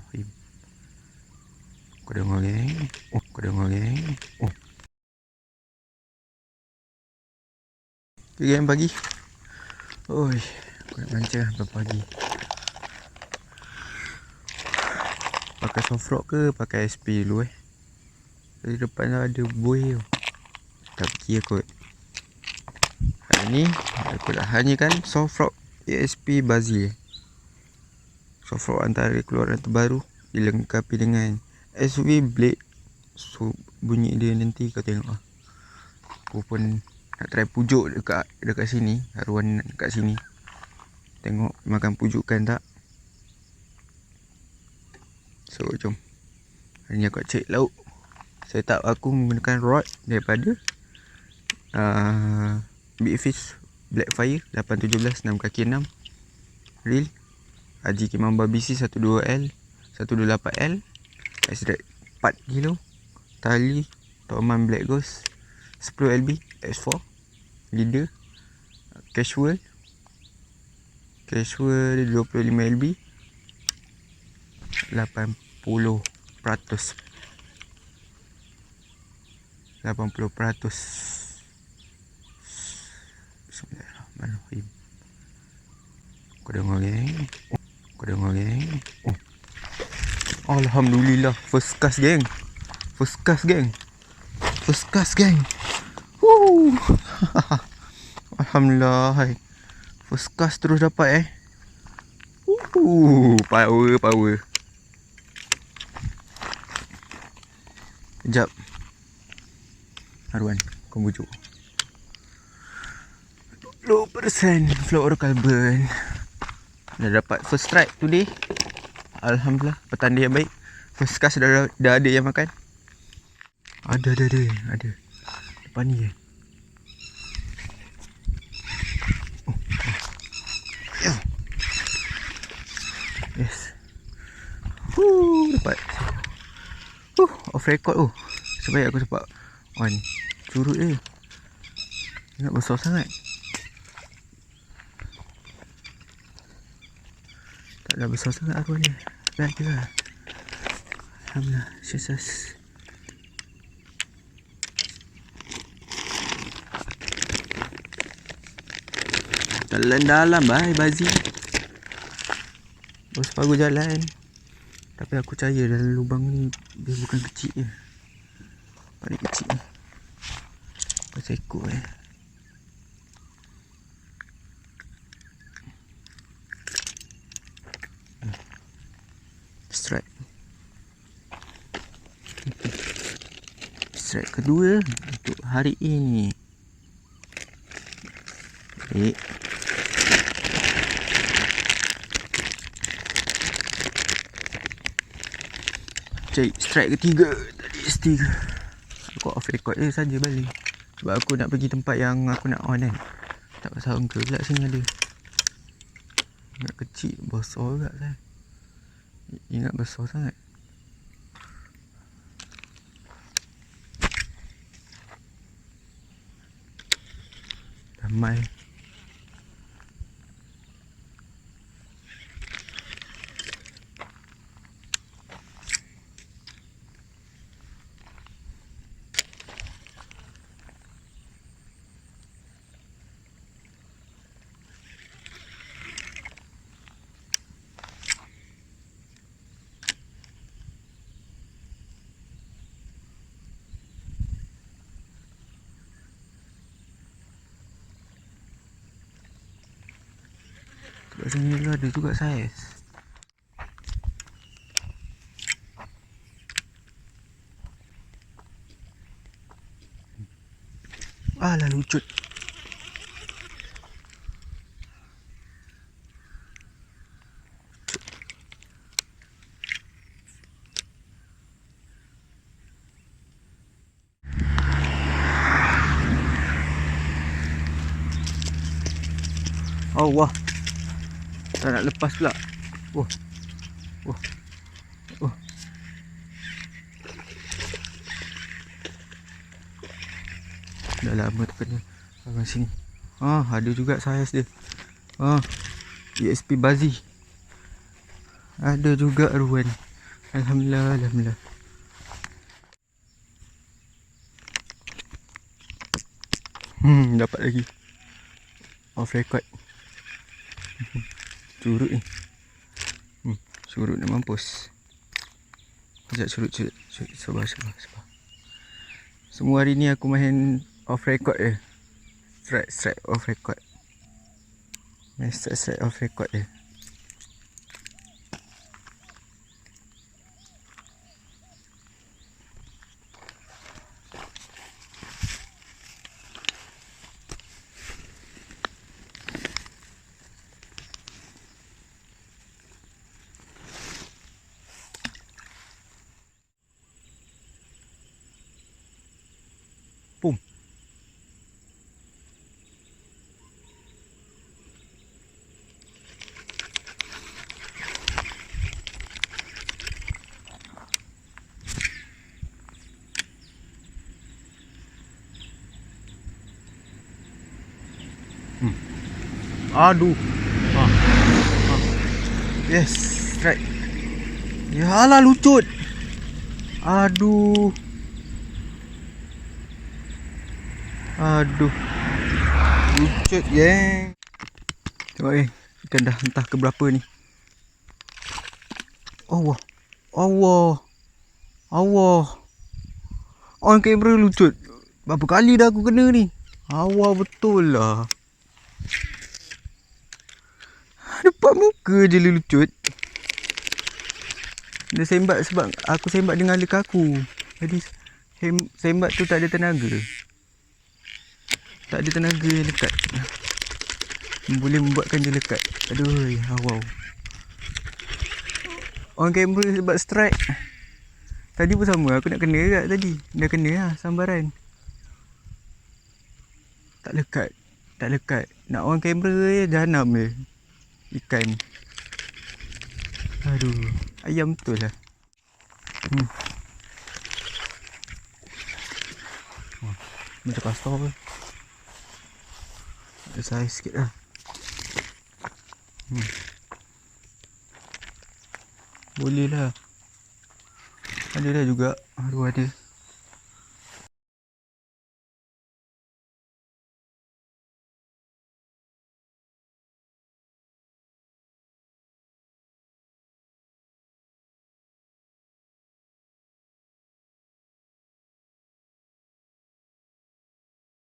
Bismillahirrahmanirrahim. Kau dengar geng? Kau dengar geng? Okay, geng pagi. Oi, aku nak mancing pagi. Pakai soft rock ke pakai SP dulu Di depan ada buoy tu. Tak fikir kot. Hari ni aku dah hanyakan soft rock ASP Brazil. Soft rock antara keluaran terbaru dilengkapi dengan SV blade. So bunyi dia nanti kau tengok lah. Aku pun nak try pujuk dekat sini, haruan dekat sini. Tengok makan pujukan tak. So jom. Hari ni aku nak cek lauk. Setup aku menggunakan rod daripada Big Fish Blackfire 817 6 kaki 6. Reel Haji Kimamba BC 12L 128L. X-Drag 4 kilo. Tali Toman Black Ghost 10 LB X4. Leader Casual 25 LB 80%. Bismillahirrahmanirrahim. Kau dengar geng? Kau dengar geng? Alhamdulillah, first cast geng. First cast geng. First cast geng. Woo. Alhamdulillah. First cast terus dapat Power. Sekejap. Haruan, kau bujuk 20% fluorocarbon. Dah dapat first strike today. Alhamdulillah, petanda yang baik. First cast dah ada yang makan. Ada. Depan ni je. Yes. Dapat. Off record sebab aku sempat on. Curut dia. Ingat besar sangat. Taklah besar sangat aku ni. Lihat je lah. Alhamdulillah, sukses. Dalam bye Bazi. Bos pagu jalan. Tapi aku percaya dalam lubang ni dia bukan kecil je. Paling kecil ni. Pasal ekor Strike. Strike kedua untuk hari ini. Cek strike ketiga. Tadi S3. Aku off record je saja balik. Sebab aku nak pergi tempat yang aku nak on kan. Tak sangka pula sini ada. Ingat kecil, besar juga kan. Ingat besar sangat. Ramai. Kat sini juga ada juga saiz. Alah lucut. Oh wah. Tak nak lepas pula. Wah. Dah lama terkena abang sini. Ada juga saiz dia. ESP Bazi. Ada juga ruan. Alhamdulillah, alhamdulillah. Dapat lagi. Off record. Curut ni. Curut nak mampus. Sekejap curut. Sabar. Semua hari ni aku main off record je. Strike off record. Main strike off record je. Pum. Aduh. Yes, strike. Yalah lucut. Aduh. Lucut geng. Tengok ikan dah entah ke berapa ni. Allah. On kamera lucut. Berapa kali dah aku kena ni. Allah betul lah. Depan muka je lucut. Dia sembat sebab aku sembat dengan lek aku. Jadi sembat tu tak ada tenaga. Tak ada tenaga yang lekat. Boleh membuatkan dia lekat. Aduh, wow. On kamera sebab strike. Tadi pun sama, aku nak kena kat tadi. Dah kena lah sambaran. Tak lekat. Nak on kamera je jahanam je. Ikan. Aduh, ayam betul lah. Macam kasar pun. Ada saiz sikit lah. Boleh lah. Ada dah juga. Aduh ada.